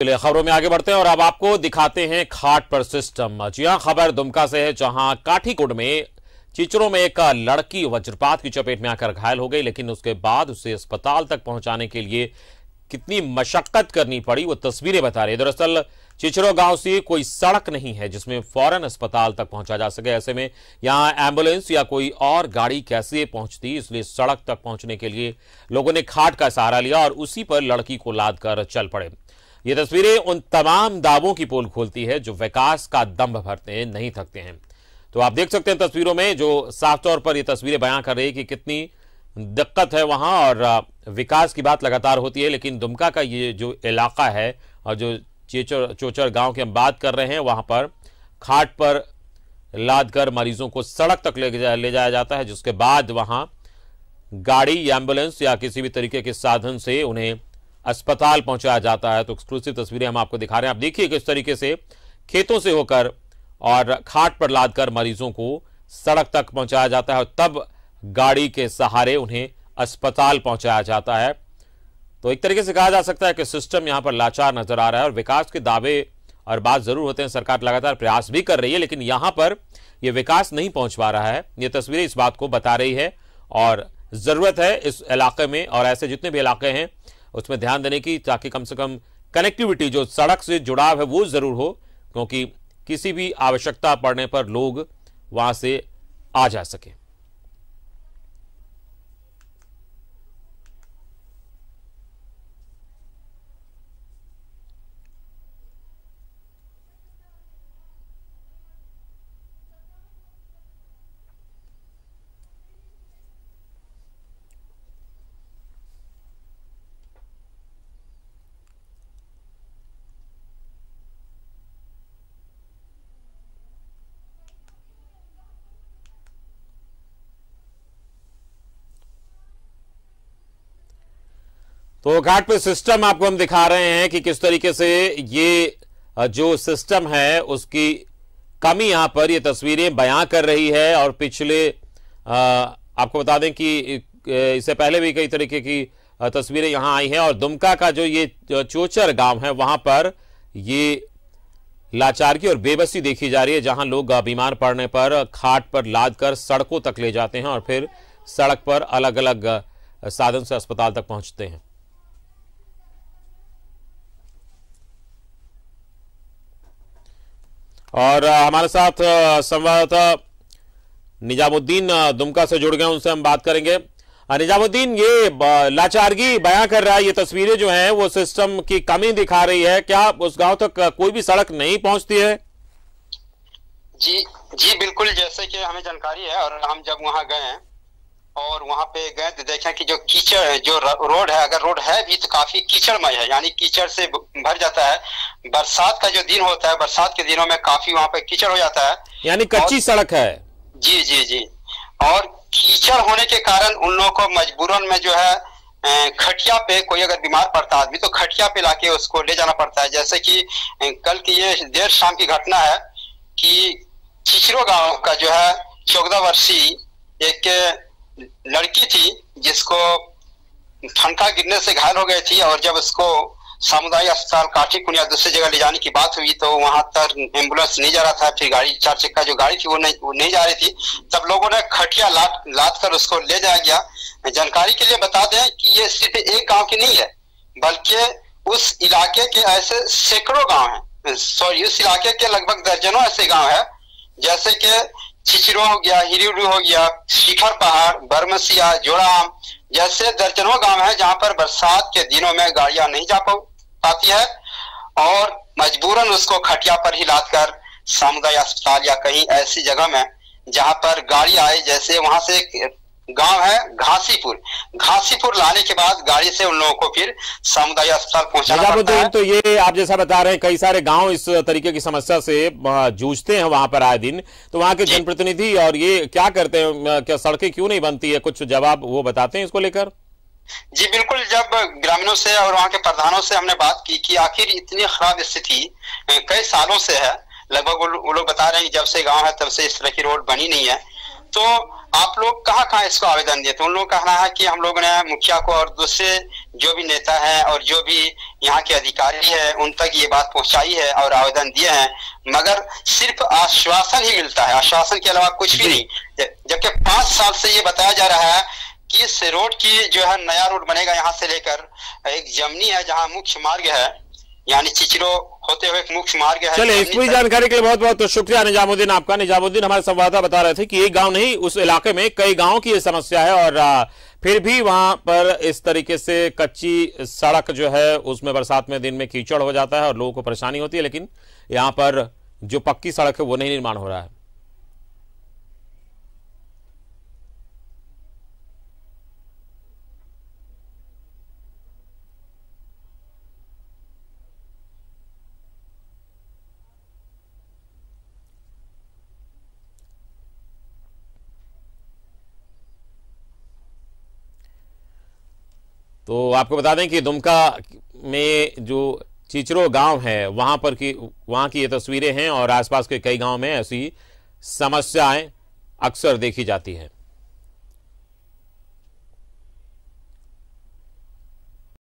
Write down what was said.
चलिए खबरों में आगे बढ़ते हैं और अब आपको दिखाते हैं घाट पर सिस्टम। जी हां, खबर दुमका से है, जहां काठीकोट में चिचरों में एक लड़की वज्रपात की चपेट में आकर घायल हो गई, लेकिन उसके बाद उसे अस्पताल तक पहुंचाने के लिए कितनी मशक्कत करनी पड़ी वो तस्वीरें बता रही है। दरअसल चिचरो गांव से कोई सड़क नहीं है जिसमें फौरन अस्पताल तक पहुंचा जा सके। ऐसे में यहां एम्बुलेंस या कोई और गाड़ी कैसे पहुंचती, इसलिए सड़क तक पहुंचने के लिए लोगों ने घाट का सहारा लिया और उसी पर लड़की को लाद कर चल पड़े। ये तस्वीरें उन तमाम दावों की पोल खोलती है जो विकास का दम्भ भरते नहीं थकते हैं। तो आप देख सकते हैं तस्वीरों में, जो साफ तौर पर ये तस्वीरें बयां कर रही है कि कितनी दिक्कत है वहां और विकास की बात लगातार होती है। लेकिन दुमका का ये जो इलाका है और जो चोचर गांव की हम बात कर रहे हैं, वहां पर घाट पर लाद कर मरीजों को सड़क तक ले जाया जाता है, जिसके बाद वहां गाड़ी या एम्बुलेंस या किसी भी तरीके के साधन से उन्हें अस्पताल पहुंचाया जाता है। तो एक्सक्लूसिव तस्वीरें हम आपको दिखा रहे हैं। आप देखिए किस तरीके से खेतों से होकर और घाट पर लादकर मरीजों को सड़क तक पहुंचाया जाता है और तब गाड़ी के सहारे उन्हें अस्पताल पहुंचाया जाता है। तो एक तरीके से कहा जा सकता है कि सिस्टम यहां पर लाचार नजर आ रहा है और विकास के दावे और बात जरूर होते हैं, सरकार लगातार प्रयास भी कर रही है, लेकिन यहां पर यह विकास नहीं पहुंच पा रहा है। ये तस्वीरें इस बात को बता रही है और जरूरत है इस इलाके में और ऐसे जितने भी इलाके हैं उसमें ध्यान देने की, ताकि कम से कम कनेक्टिविटी जो सड़क से जुड़ाव है वो जरूर हो, क्योंकि किसी भी आवश्यकता पड़ने पर लोग वहां से आ जा सके। तो घाट पे सिस्टम आपको हम दिखा रहे हैं कि किस तरीके से ये जो सिस्टम है उसकी कमी यहां पर ये तस्वीरें बयां कर रही है। और पिछले आपको बता दें कि इससे पहले भी कई तरीके की तस्वीरें यहां आई हैं और दुमका का जो ये चोचर गांव है वहां पर ये लाचारगी और बेबसी देखी जा रही है, जहां लोग बीमार पड़ने पर घाट पर लाद कर सड़कों तक ले जाते हैं और फिर सड़क पर अलग अलग साधन से अस्पताल तक पहुंचते हैं। और हमारे साथ संवाददाता निजामुद्दीन दुमका से जुड़ गए, उनसे हम बात करेंगे। निजामुद्दीन, ये लाचारगी बयां कर रहा है, ये तस्वीरें जो हैं वो सिस्टम की कमी दिखा रही है। क्या उस गांव तक कोई भी सड़क नहीं पहुंचती है? जी बिल्कुल, जैसे कि हमें जानकारी है और हम जब वहां गए और वहां पे गए तो देखें कि जो कीचड़ है, जो रोड है, अगर रोड है भी तो काफी कीचड़मय है, यानी कीचड़ से भर जाता है। बरसात का जो दिन होता है, बरसात के दिनों में काफी वहां पे कीचड़ हो जाता है, यानी कच्ची सड़क है। जी जी जी। और कीचड़ होने के कारण उन लोगों को मजबूरन में जो है खटिया पे, कोई अगर बीमार पड़ता आदमी तो खटिया पे लाके उसको ले जाना पड़ता है। जैसे कि कल की ये देर शाम की घटना है कि चिचरो गांव का जो है 14 वर्षीय एक लड़की थी जिसको ठनका गिरने से घायल हो गई थी, और जब उसको सामुदायिक अस्पताल काठीकुंड या दूसरी जगह ले जाने की बात हुई तो वहां तक एम्बुलेंस नहीं जा रहा था, फिर गाड़ी 4 चक्का जो गाड़ी थी वो नहीं जा रही थी। तब लोगों ने खटिया लाद कर उसको ले जाया गया। जानकारी के लिए बता दें कि ये सिर्फ एक गांव की नहीं है, बल्कि उस इलाके के ऐसे सैकड़ों गांव हैं। सॉरी, उस इलाके के लगभग दर्जनों ऐसे गांव है, जैसे कि चिचरो हो गया, हिरिडू हो गया, शिखर पहाड़, बरमसिया, जोड़ाम जैसे दर्जनों गांव है जहां पर बरसात के दिनों में गाड़ियां नहीं जा पाती है और मजबूरन उसको खटिया पर ही लाद कर सामुदायिक अस्पताल या कहीं ऐसी जगह में जहां पर गाड़ी आए, जैसे वहां से एक गांव है घासीपुर लाने के बाद गाड़ी से उन लोगों को फिर सामुदायिक अस्पताल पहुंचाना पड़ता है। तो ये आप जैसा बता रहे हैं कई सारे गांव इस तरीके की समस्या से जूझते हैं वहां पर आए दिन, तो वहां के जनप्रतिनिधि और ये क्या करते हैं, क्या सड़कें क्यों नहीं बनती है, कुछ जवाब वो बताते हैं इसको लेकर? जी बिल्कुल, जब ग्रामीणों से और वहां के प्रधानों से हमने बात की कि आखिर इतनी खराब स्थिति कई सालों से है, लगभग वो लोग बता रहे हैं कि जब से गांव है तब से इस तरह की रोड बनी नहीं है, तो आप लोग कहाँ कहाँ इसको आवेदन दिए? तो उन लोगों का कहना है कि हम लोगों ने मुखिया को और दूसरे जो भी नेता हैं और जो भी यहाँ के अधिकारी हैं उन तक ये बात पहुंचाई है और आवेदन दिए हैं, मगर सिर्फ आश्वासन ही मिलता है, आश्वासन के अलावा कुछ भी नहीं। जबकि 5 साल से ये बताया जा रहा है कि इस रोड की जो है नया रोड बनेगा, यहाँ से लेकर एक जमनी है जहाँ मुख्य मार्ग है, यानी चिचरो होते हुए एक मुख्य मार्ग है। चलिए, इस पूरी जानकारी के लिए बहुत बहुत तो शुक्रिया निजामुद्दीन आपका। निजामुद्दीन हमारे संवाददाता बता रहे थे कि एक गांव नहीं, उस इलाके में कई गांवों की ये समस्या है और फिर भी वहां पर इस तरीके से कच्ची सड़क जो है उसमें बरसात में दिन में कीचड़ हो जाता है और लोगों को परेशानी होती है, लेकिन यहाँ पर जो पक्की सड़क है वो नहीं निर्माण हो रहा है। तो आपको बता दें कि दुमका में जो चिचरो गांव है वहां की ये तस्वीरें हैं और आसपास के कई गांव में ऐसी समस्याएं अक्सर देखी जाती हैं।